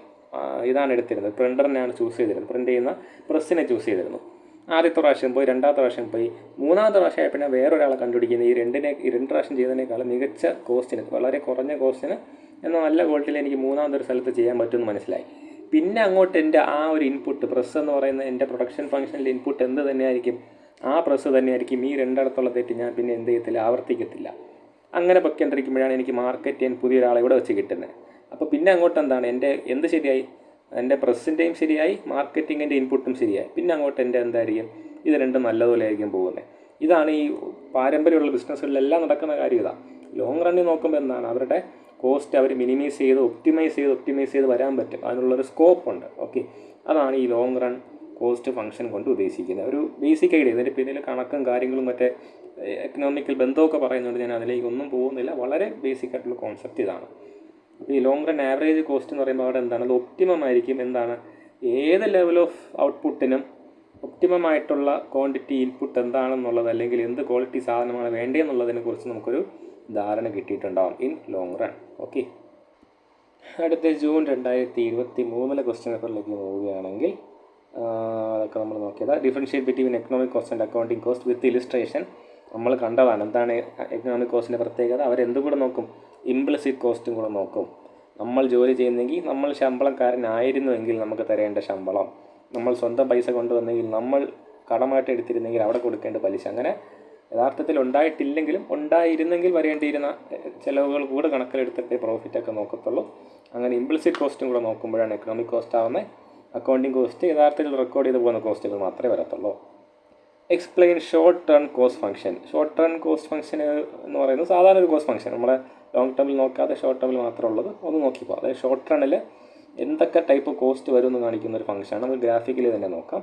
Speaker 1: ഇതാണ് എടുത്തിരുന്നത്, പ്രിൻ്ററിനെയാണ് ചൂസ് ചെയ്തിരുന്നത്. പ്രിൻ്റ് ചെയ്യുന്ന പ്രസ്സിനെ ചൂസ് ചെയ്തിരുന്നു. ആദ്യത്തെ പ്രാവശ്യം പോയി, രണ്ടാമത്തെ പ്രാവശ്യം പോയി, മൂന്നാമത്തെ പ്രാവശ്യം ആയപ്പോൾ ഞാൻ വേറൊരാളെ കണ്ടുപിടിക്കുന്നത് ഈ രണ്ട് പ്രാവശ്യം ചെയ്തതിനേക്കാളും മികച്ച കോസ്റ്റിന്, വളരെ കുറഞ്ഞ കോസ്റ്റിന് എന്നാൽ നല്ല ക്വാളിറ്റിയിൽ എനിക്ക് മൂന്നാമതൊരു സ്ഥലത്ത് ചെയ്യാൻ പറ്റുമെന്ന് മനസ്സിലായി. പിന്നെ അങ്ങോട്ട് എൻ്റെ ആ ഒരു ഇൻപുട്ട്, പ്രസ് എന്ന് പറയുന്ന എൻ്റെ പ്രൊഡക്ഷൻ ഫംഗ്ഷനിൽ ഇൻപുട്ട് എന്ത് തന്നെയായിരിക്കും? ആ പ്രസ് തന്നെയായിരിക്കും. ഈ രണ്ടിടത്തുള്ള തെറ്റ് ഞാൻ പിന്നെ എന്ത് ചെയ്യത്തില്ല, ആവർത്തിക്കത്തില്ല. അങ്ങനെ പൊയ്ക്കൊണ്ടിരിക്കുമ്പോഴാണ് എനിക്ക് മാർക്കറ്റ് ചെയ്യാൻ പുതിയൊരാളെ ഇവിടെ വെച്ച് കിട്ടുന്നത്. അപ്പോൾ പിന്നെ അങ്ങോട്ട് എന്താണ്, എൻ്റെ എന്ത് ശരിയായി? എൻ്റെ പ്രസ്സിൻ്റെയും ശരിയായി, മാർക്കറ്റിങ്ങിൻ്റെ ഇൻപുട്ടും ശരിയായി. പിന്നെ അങ്ങോട്ട് എൻ്റെ എന്തായിരിക്കും? ഇത് രണ്ടും നല്ലതുപോലെ ആയിരിക്കും പോകുന്നത്. ഇതാണ് ഈ പാരമ്പര്യമുള്ള ബിസിനസ്സുകളിലെല്ലാം നടക്കുന്ന കാര്യം. ഇതാണ് ലോങ് റണ്ണിൽ നോക്കുമ്പോൾ എന്താണ്, അവരുടെ കോസ്റ്റ് അവർ മിനിമൈസ് ചെയ്ത് ഒപ്റ്റിമൈസ് ചെയ്ത് വരാൻ പറ്റും. അതിനുള്ളൊരു സ്കോപ്പുണ്ട്. ഓക്കെ, അതാണ് ഈ ലോങ് റൺ കോസ്റ്റ് ഫംഗ്ഷൻ കൊണ്ട് ഉദ്ദേശിക്കുന്നത്. ഒരു ബേസിക് ഐഡിയ. ഇതിൻ്റെ പിന്നിൽ കണക്കും കാര്യങ്ങളും മറ്റേ എക്കണോമിക്കൽ ബന്ധമൊക്കെ പറയുന്നുണ്ട്. ഞാൻ അതിലേക്കൊന്നും പോകുന്നില്ല. വളരെ ബേസിക് ആയിട്ടുള്ള കോൺസെപ്റ്റ് ഇതാണ്. അപ്പോൾ ഈ ലോങ് റൺ ആവറേജ് കോസ്റ്റ് എന്ന് പറയുമ്പോൾ അവിടെ എന്താണ്, അത് ഒപ്റ്റിമം ആയിരിക്കും. എന്താണ്, ഏത് ലെവൽ ഓഫ് ഔട്ട്പുട്ടിനും ഒപ്റ്റിമം ആയിട്ടുള്ള ക്വാണ്ടിറ്റി ഇൻപുട്ട് എന്താണെന്നുള്ളത്, അല്ലെങ്കിൽ എന്ത് ക്വാളിറ്റി സാധനമാണ് വേണ്ടതെന്നുള്ളതിനെ കുറിച്ച് നമുക്കൊരു ധാരണ കിട്ടിയിട്ടുണ്ടാവും ഇൻ ലോങ് റൺ. ഓക്കെ, അടുത്ത ജൂൺ 2023 ക്വസ്റ്റ്യൻ പേപ്പറിലേക്ക് പോവുകയാണെങ്കിൽ അതൊക്കെ നമ്മൾ നോക്കിയത് differentiate between economic cost and accounting cost with illustration നമ്മൾ കണ്ടതാണ്. എന്താണ് എക്കണോമിക് കോസ്റ്റിൻ്റെ പ്രത്യേകത? അവരെന്തും കൂടെ നോക്കും, ഇംപ്ലിസിറ്റ് കോസ്റ്റും കൂടെ നോക്കും. നമ്മൾ ജോലി ചെയ്യുന്നെങ്കിൽ, നമ്മൾ ശമ്പളക്കാരനായിരുന്നുവെങ്കിൽ നമുക്ക് തരേണ്ട ശമ്പളം, നമ്മൾ സ്വന്തം പൈസ കൊണ്ടുവന്നെങ്കിൽ, നമ്മൾ കടമായിട്ട് എടുത്തിരുന്നെങ്കിൽ അവിടെ കൊടുക്കേണ്ട പലിശ, അങ്ങനെ യഥാർത്ഥത്തിൽ ഉണ്ടായിട്ടില്ലെങ്കിലും ഉണ്ടായിരുന്നെങ്കിൽ വരേണ്ടിയിരുന്ന ചിലവുകൾ കൂടെ കണക്കിലെടുത്തിട്ട് പ്രോഫിറ്റൊക്കെ നോക്കത്തുള്ളൂ. അങ്ങനെ ഇംപ്ലിസിറ്റ് കോസ്റ്റും കൂടെ നോക്കുമ്പോഴാണ് എക്കണോമിക് കോസ്റ്റ് ആവുന്നത്. അക്കൗണ്ടിങ് കോസ്റ്റ് യഥാർത്ഥത്തിൽ റെക്കോർഡ് ചെയ്ത് പോകുന്ന കോസ്റ്റുകൾ മാത്രമേ വരത്തുള്ളൂ. Explain short turn cost function. Short turn cost function എന്ന് പറയുന്നത് സാധാരണ ഒരു കോസ്റ്റ് ഫംഗ്ഷൻ, നമ്മളെ ലോങ് ടേമിൽ നോക്കാതെ ഷോർട്ട് ടേമിൽ മാത്രമേ ഉള്ളത്, ഒന്ന് നോക്കിപ്പോൾ. അതായത് ഷോർട്ട് ടേണിൽ എന്തൊക്കെ ടൈപ്പ് കോസ്റ്റ് വരും എന്ന് കാണിക്കുന്ന ഒരു ഫംഗ്ഷനാണ്. നമുക്ക് ഗ്രാഫിക്കലി തന്നെ നോക്കാം.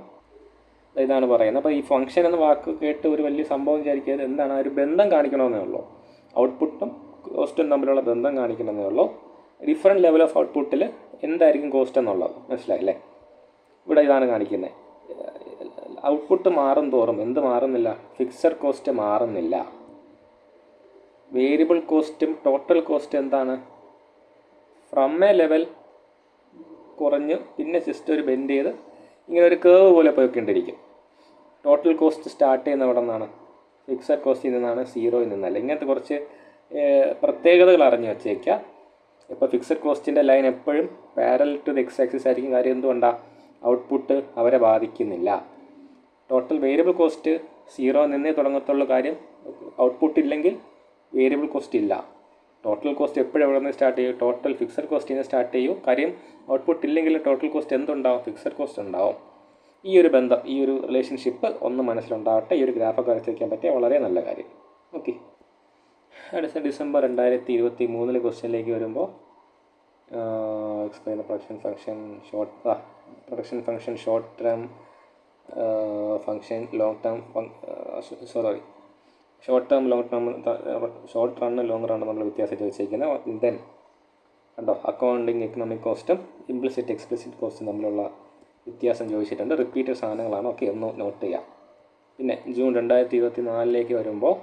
Speaker 1: ഇതാണ് പറയുന്നത്. അപ്പോൾ ഈ ഫംഗ്ഷൻ എന്ന വാക്ക് കേട്ട് ഒരു വലിയ സംഭവം വിചാരിക്കുന്നത് എന്താണ്, ഒരു ബന്ധം കാണിക്കണമെന്നേ ഉള്ളൂ. ഔട്ട്പുട്ടും കോസ്റ്റും തമ്മിലുള്ള ബന്ധം കാണിക്കണമെന്നേ ഉള്ളൂ. ഡിഫറെൻറ്റ് ലെവൽ ഓഫ് ഔട്ട്പുട്ടിൽ എന്തായിരിക്കും കോസ്റ്റ് എന്നുള്ളത് മനസ്സിലായില്ലേ? ഇവിടെ ഇതാണ് കാണിക്കുന്നത്. ഔട്ട്പുട്ട് മാറും തോറും എന്ത് മാറുന്നില്ല? ഫിക്സഡ് കോസ്റ്റ് മാറുന്നില്ല. വേരിയബിൾ കോസ്റ്റും ടോട്ടൽ കോസ്റ്റ് എന്താണ്? ഫ്രം എ ലെവൽ കുറഞ്ഞ് പിന്നെ ജസ്റ്റ് ഒരു ബെൻഡ് ചെയ്ത് ഇങ്ങനെ ഒരു കേവ് പോലെ പോയിക്കൊണ്ടിരിക്കും. ടോട്ടൽ കോസ്റ്റ് സ്റ്റാർട്ട് ചെയ്യുന്ന അവിടെ നിന്നാണ്, ഫിക്സഡ് കോസ്റ്റിൽ നിന്നാണ്, സീറോയിൽ നിന്നല്ല. ഇങ്ങനത്തെ കുറച്ച് പ്രത്യേകതകൾ അറിഞ്ഞു വച്ചേക്കുക. ഇപ്പോൾ ഫിക്സഡ് കോസ്റ്റിൻ്റെ ലൈൻ എപ്പോഴും parallel to the X axis ആയിരിക്കും. കാര്യം എന്തുകൊണ്ടാണ്? ഔട്ട്പുട്ട് അവരെ ബാധിക്കുന്നില്ല. ടോട്ടൽ വേരിയബിൾ കോസ്റ്റ് സീറോ നിന്നേ തുടങ്ങത്തുള്ളൂ. കാര്യം ഔട്ട്പുട്ട് ഇല്ലെങ്കിൽ വേരിയബിൾ കോസ്റ്റ് ഇല്ല. ടോട്ടൽ കോസ്റ്റ് എപ്പോഴും എവിടെ നിന്ന് സ്റ്റാർട്ട് ചെയ്യും? ടോട്ടൽ ഫിക്സഡ് കോസ്റ്റിൽ നിന്ന് സ്റ്റാർട്ട് ചെയ്യും. കാര്യം ഔട്ട്പുട്ട് ഇല്ലെങ്കിൽ ടോട്ടൽ കോസ്റ്റ് എന്തുണ്ടാവും? ഫിക്സഡ് കോസ്റ്റ് ഉണ്ടാവും. ഈ ഒരു ബന്ധം, ഈ ഒരു റിലേഷൻഷിപ്പ് ഒന്ന് മനസ്സിലുണ്ടാവട്ടെ. ഈ ഒരു ഗ്രാഫൊക്കെ വരച്ച് വയ്ക്കാൻ പറ്റിയ വളരെ നല്ല കാര്യം. ഓക്കെ, അടുത്ത ഡിസംബർ 2023 ക്വസ്റ്റ്യനിലേക്ക് വരുമ്പോൾ explain the production function short term function long term short term long term short run long run നമ്മൾ വ്യത്യാസം ചോദിച്ചിരിക്കുന്നത്. ദെൻ കണ്ടോ, അക്കൗണ്ടിങ് എക്കണോമിക് കോസ്റ്റും ഇംപ്ലിസിറ്റ് എക്സ്പ്ലിസിറ്റ് കോസ്റ്റും തമ്മിലുള്ള വ്യത്യാസം ചോദിച്ചിട്ടുണ്ട്. റിപ്പീറ്റഡ് സാധനങ്ങളാണ്. ഓക്കെ, ഒന്ന് നോട്ട് ചെയ്യാം. പിന്നെ ജൂൺ 2024 വരുമ്പോൾ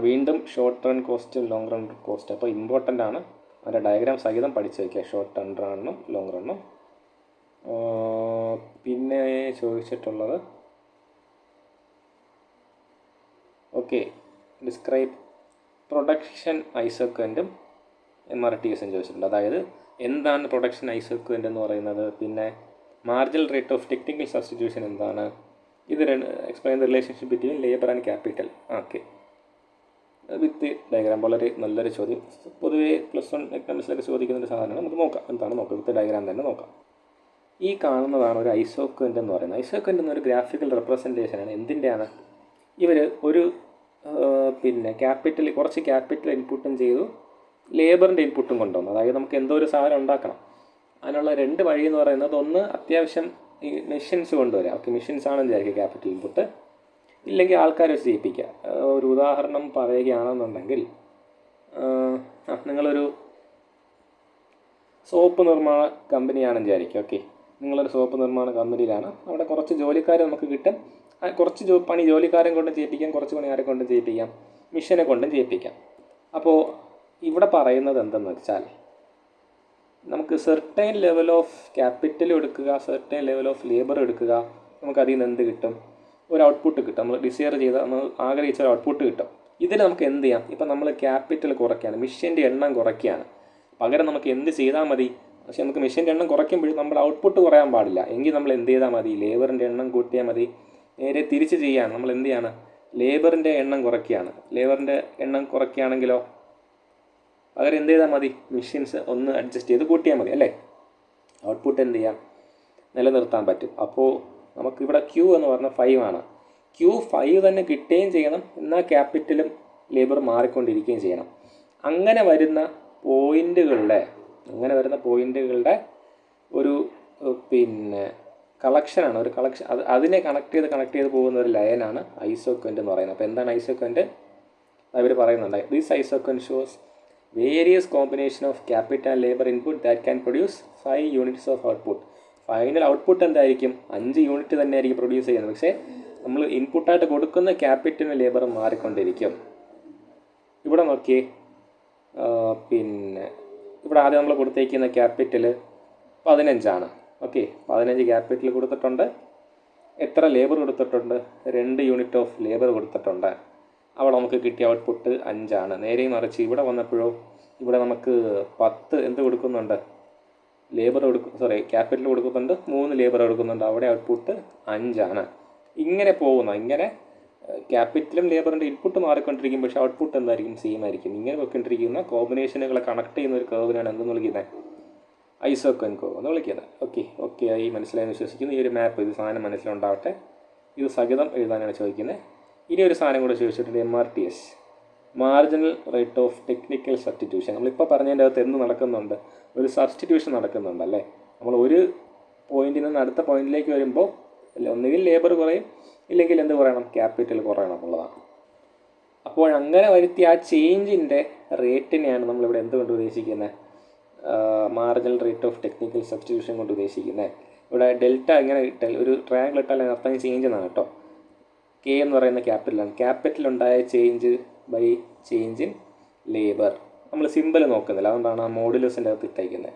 Speaker 1: വീണ്ടും ഷോർട്ട് റൺ കോസ്റ്റും ലോങ് റൺ കോസ്റ്റ്. അപ്പോൾ ഇമ്പോർട്ടൻ്റ് ആണ്, അതിൻ്റെ ഡയഗ്രാം സഹിതം പഠിച്ചു വയ്ക്കുക. ഷോർട്ട് ടേൺ റണ്ണും ലോങ് റണ്ണും. പിന്നെ ചോദിച്ചിട്ടുള്ളത് ഓക്കെ, ഡിസ്ക്രൈബ് പ്രൊഡക്ഷൻ ഐസോക്വൻറ്റും MRTSും ചോദിച്ചിട്ടുണ്ട്. അതായത് എന്താണ് പ്രൊഡക്ഷൻ ഐസോക്വൻ്റ് എന്ന് പറയുന്നത്, പിന്നെ marginal rate of technical substitution എന്താണ്, ഇത് explain the relationship between labour and capital. Okay, with diagram. വളരെ നല്ലൊരു ചോദ്യം. പൊതുവേ +1 എക്കണോമിക്സിലൊക്കെ ചോദിക്കുന്നൊരു സാധനമാണ്. നമുക്ക് നോക്കാം എന്താണ് നോക്കാം. വിത്ത് ഡയഗ്രാം തന്നെ നോക്കാം. ഈ കാണുന്നതാണ് ഒരു ഐസോക്വൻ്റ് എന്ന് പറയുന്നത്. ഐസോക്വൻ്റ് എന്നൊരു ഗ്രാഫിക്കൽ റെപ്രസെൻറ്റേഷനാണ്. എന്തിൻ്റെയാണ്? ഇവർ ഒരു കുറച്ച് ക്യാപിറ്റൽ ഇൻപുട്ടും ചെയ്തു, ലേബറിൻ്റെ ഇൻപുട്ടും കൊണ്ടുവന്നു. അതായത് നമുക്ക് എന്തോ ഒരു സാധനം ഉണ്ടാക്കണം. അതിനുള്ള 2 വഴി എന്ന് പറയുന്നത്, ഒന്ന് അത്യാവശ്യം ഈ മെഷീൻസ് കൊണ്ടുവരാം. ഓക്കെ, മെഷീൻസ് ആണെന്ന് വിചാരിക്കുക ക്യാപിറ്റൽ ഇൻപുട്ട്, ഇല്ലെങ്കിൽ ആൾക്കാർ വെച്ച് ചെയ്യിപ്പിക്കുക. ഒരു ഉദാഹരണം പറയുകയാണെന്നുണ്ടെങ്കിൽ, നിങ്ങളൊരു സോപ്പ് നിർമ്മാണ കമ്പനിയാണെന്ന് വിചാരിക്കുക. ഓക്കെ, നിങ്ങളൊരു സോപ്പ് നിർമ്മാണ കമ്പനിയിലാണ്. അവിടെ കുറച്ച് ജോലിക്കാർ നമുക്ക് കിട്ടും. കുറച്ച് പണി ജോലിക്കാരെ കൊണ്ടും ചെയ്യിപ്പിക്കാം, കുറച്ച് പണി ആരെ കൊണ്ടും ചെയ്യിപ്പിക്കാം, മിഷനെ കൊണ്ടും ചെയ്യിപ്പിക്കാം. അപ്പോൾ ഇവിടെ പറയുന്നത് എന്തെന്ന് വെച്ചാൽ, നമുക്ക് സെർട്ടൈൻ ലെവൽ ഓഫ് ക്യാപിറ്റൽ എടുക്കുക, സെർട്ടൈൻ ലെവൽ ഓഫ് ലേബർ എടുക്കുക. നമുക്ക് അതിൽ നിന്ന് എന്ത് കിട്ടും? ഒരു ഔട്ട്പുട്ട് കിട്ടും. നമ്മൾ ഡിസൈർ ചെയ്ത, നമ്മൾ ആഗ്രഹിച്ച ഒരു ഔട്ട്പുട്ട് കിട്ടും. ഇതിൽ നമുക്ക് എന്ത് ചെയ്യാം? ഇപ്പം നമ്മൾ ക്യാപിറ്റൽ കുറയ്ക്കുകയാണ്, മിഷ്യൻ്റെ എണ്ണം കുറയ്ക്കുകയാണ്. പകരം നമുക്ക് എന്ത് ചെയ്താൽ മതി? പക്ഷേ നമുക്ക് മിഷ്യൻ്റെ എണ്ണം കുറയ്ക്കുമ്പോഴും നമ്മുടെ ഔട്ട്പുട്ട് കുറയാൻ പാടില്ല. എങ്കിൽ നമ്മൾ എന്ത് ചെയ്താൽ മതി? ലേബറിൻ്റെ എണ്ണം കൂട്ടിയാൽ മതി. നേരെ തിരിച്ച് ചെയ്യാണ്. നമ്മൾ എന്ത് ചെയ്യാണ്? ലേബറിൻ്റെ എണ്ണം കുറയ്ക്കുകയാണ്. ലേബറിൻ്റെ എണ്ണം കുറയ്ക്കുകയാണെങ്കിലോ പകരം എന്ത് ചെയ്താൽ മതി? മെഷീൻസ് ഒന്ന് അഡ്ജസ്റ്റ് ചെയ്ത് കൂട്ടിയാൽ മതി അല്ലേ? ഔട്ട്പുട്ട് എന്ത് ചെയ്യാം? നിലനിർത്താൻ പറ്റും. അപ്പോൾ നമുക്കിവിടെ Q എന്ന് പറഞ്ഞാൽ 5 ആണ്. Q5 തന്നെ കിട്ടുകയും ചെയ്യണം, എന്നാൽ ക്യാപിറ്റലും ലേബർ മാറിക്കൊണ്ടിരിക്കുകയും ചെയ്യണം. അങ്ങനെ വരുന്ന പോയിൻ്റുകളുടെ ഒരു കളക്ഷനാണ്, ഒരു കളക്ഷൻ. അതിനെ കണക്ട് ചെയ്ത് പോകുന്ന ഒരു ലൈനാണ് ഐസോക്വൻ്റ് എന്ന് പറയുന്നത്. അപ്പോൾ എന്താണ് ഐസോക്വൻ്റ്? അവർ പറയുന്നുണ്ട്, this isoquant shows various combination of capital and labour input that can produce 5 units of output. Final output എന്തായിരിക്കും? 5 യൂണിറ്റ് തന്നെ ആയിരിക്കും പ്രൊഡ്യൂസ് ചെയ്യുന്നത്. പക്ഷേ നമ്മൾ ഇൻപുട്ടായിട്ട് കൊടുക്കുന്ന ക്യാപിറ്റലും ലേബറും മാറിക്കൊണ്ടിരിക്കും. ഇവിടെ നോക്കിയേ, ഇവിടെ ആദ്യം നമ്മൾ കൊടുത്തേക്കുന്ന ക്യാപിറ്റൽ 15 ഓക്കെ. 15 ക്യാപിറ്റൽ കൊടുത്തിട്ടുണ്ട്. എത്ര ലേബർ കൊടുത്തിട്ടുണ്ട്? 2 യൂണിറ്റ് ഓഫ് ലേബർ കൊടുത്തിട്ടുണ്ട്. അവിടെ നമുക്ക് കിട്ടിയ ഔട്ട്പുട്ട് 5. നേരെ മറിച്ച് ഇവിടെ വന്നപ്പോഴോ ഇവിടെ നമുക്ക് 10 എന്ത് കൊടുക്കുന്നുണ്ട്? ക്യാപിറ്റൽ കൊടുക്കുന്നുണ്ട്, 3 ലേബർ കൊടുക്കുന്നുണ്ട്. അവിടെ ഔട്ട്പുട്ട് 5. ഇങ്ങനെ പോകുന്ന ഇങ്ങനെ ക്യാപിറ്റലും ലേബറിൻ്റെ ഇൻപുട്ട് മാറിക്കൊണ്ടിരിക്കും, പക്ഷേ ഔട്ട്പുട്ട് എന്തായിരിക്കും? സെയിം ആയിരിക്കും. ഇങ്ങനെ വെക്കൊണ്ടിരിക്കുന്ന കോമ്പിനേഷനുകളെ കണക്ട് ചെയ്യുന്ന ഒരു കർവിനാണ് എന്തെന്ന് വിളിക്കുന്നത്? ഐസോകോൻ കർവ് എന്ന് വിളിക്കുന്നത്. ഓക്കെ ആയി മനസ്സിലായെന്ന് വിശ്വസിക്കുന്നു. ഈ ഒരു മാപ്പ് ഇത് സാധനം മനസ്സിലുണ്ടാവട്ടെ. ഇത് സഹിതം എഴുതാനാണ് ചോദിക്കുന്നത്. ഇനി ഒരു സാധനം കൂടെ ചോദിച്ചിട്ടുണ്ട്, MRTS, marginal rate of technical substitution. നമ്മളിപ്പോൾ പറഞ്ഞതിൻ്റെ അകത്ത് എന്ത് നടക്കുന്നുണ്ട്? ഒരു സബ്സ്റ്റിറ്റ്യൂഷൻ നടക്കുന്നുണ്ടല്ലേ. നമ്മൾ ഒരു പോയിന്റിൽ നിന്ന് അടുത്ത പോയിന്റിലേക്ക് വരുമ്പോൾ ഒന്നുകിൽ ലേബർ കുറയും, ഇല്ലെങ്കിൽ എന്ത് കുറയണം? ക്യാപിറ്റൽ കുറയണം എന്നുള്ളതാണ്. അപ്പോൾ അങ്ങനെ വരുത്തിയ ആ ചേഞ്ചിൻ്റെ റേറ്റിനെയാണ് നമ്മളിവിടെ എന്തുകൊണ്ട് ഉദ്ദേശിക്കുന്നത്? Marginal rate of technical substitution കൊണ്ട് ഉദ്ദേശിക്കുന്നത്. ഇവിടെ ഡെൽറ്റ ഇങ്ങനെ ഇട്ടാൽ, ഒരു ട്രയാങ്കിൾ ഇട്ടാൽ അതിനർത്ഥം ചേഞ്ച് എന്നാണ് കേട്ടോ. കെ എന്ന് പറയുന്ന ക്യാപിറ്റലാണ്. ക്യാപിറ്റലുണ്ടായ change by change in labour. നമ്മൾ സിമ്പിൾ നോക്കുന്നില്ല, അതുകൊണ്ടാണ് ആ മോഡുലസിൻ്റെ അകത്ത് ഇട്ടേക്കുന്നത്.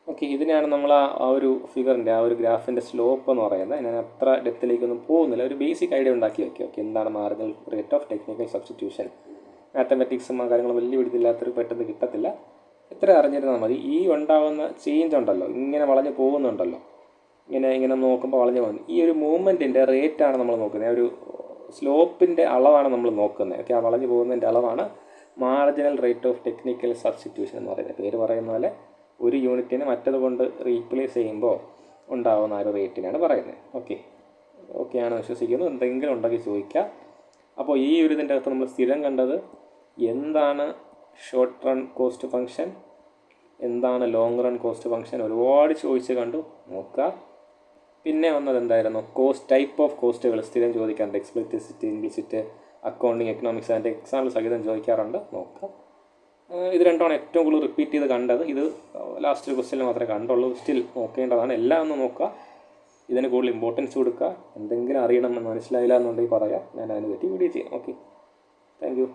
Speaker 1: ഓക്കെ ഇതിനാണ് നമ്മൾ ആ ഒരു ഫിഗറിൻ്റെ, ആ ഒരു ഗ്രാഫിൻ്റെ സ്ലോപ്പ് എന്ന് പറയുന്നത്. ഞാൻ അത്ര ഡെപ്തിലേക്കൊന്നും പോകുന്നില്ല, ഒരു ബേസിക് ഐഡിയ ഉണ്ടാക്കി വയ്ക്കുക. എന്താണ് marginal rate of technical substitution? മാത്തമാറ്റിക്സും ആ കാര്യങ്ങളും വലിയ പിടിയില്ലാത്തൊരു പെട്ടെന്ന് കിട്ടത്തില്ല. ഇത്ര അറിഞ്ഞിരുന്നാൽ മതി. ഈ ഉണ്ടാകുന്ന ചേഞ്ച് ഉണ്ടല്ലോ, ഇങ്ങനെ വളഞ്ഞ് പോകുന്നുണ്ടല്ലോ, ഇങ്ങനെ നോക്കുമ്പോൾ വളഞ്ഞ് പോകുന്നു. ഈ ഒരു മൂവ്മെൻറ്റിൻ്റെ റേറ്റാണ് നമ്മൾ നോക്കുന്നത്, ഒരു സ്ലോപ്പിൻ്റെ അളവാണ് നമ്മൾ നോക്കുന്നത്. ആ വളഞ്ഞ് പോകുന്നതിൻ്റെ അളവാണ് marginal rate of technical substitution എന്ന് പറയുന്നത്. പേര് പറയുന്ന പോലെ ഒരു യൂണിറ്റിനെ മറ്റത് കൊണ്ട് റീപ്ലേസ് ചെയ്യുമ്പോൾ ഉണ്ടാകുന്ന ആ ഒരു റേറ്റിനാണ് പറയുന്നത്. ഓക്കെ ആണ് വിശ്വസിക്കുന്നു. എന്തെങ്കിലും ഉണ്ടെങ്കിൽ ചോദിക്കുക. അപ്പോൾ ഈ ഒരു ഇതിൻ്റെ അകത്ത് നമ്മൾ സ്ഥിരം കണ്ടത് എന്താണ് ഷോർട്ട് റൺ കോസ്റ്റ് ഫംഗ്ഷൻ, എന്താണ് ലോങ് റൺ കോസ്റ്റ് ഫംഗ്ഷൻ, ഒരുപാട് ചോദിച്ച് കണ്ടു, നോക്കുക. പിന്നെ വന്നത് എന്തായിരുന്നു? ടൈപ്പ് ഓഫ് കോസ്റ്റുകൾ സ്ഥിരം ചോദിക്കാറുണ്ട്. എക്സ്പ്ലിസിറ്റ്, ഇംപ്ലിസിറ്റ്, അക്കൗണ്ടിങ്, എക്കണോമിക്സ്, അതിൻ്റെ എക്സാമ്പിൾ സഹിതം ചോദിക്കാറുണ്ട്, നോക്കുക. ഇത് രണ്ടാണ് ഏറ്റവും കൂടുതൽ റിപ്പീറ്റ് ചെയ്ത് കണ്ടത്. ഇത് ലാസ്റ്റ് ക്വസ്റ്റ്യനിൽ മാത്രമേ കണ്ടുള്ളൂ. സ്റ്റിൽ നോക്കേണ്ടതാണ്, എല്ലാം ഒന്ന് നോക്കുക. ഇതിന് കൂടുതൽ ഇമ്പോർട്ടൻസ് കൊടുക്കുക. എന്തെങ്കിലും അറിയണം എന്ന് മനസ്സിലായില്ല എന്നുണ്ടെങ്കിൽ പറയാം, ഞാൻ അതിന് പറ്റി വീഡിയോ ചെയ്യാം. Thank you.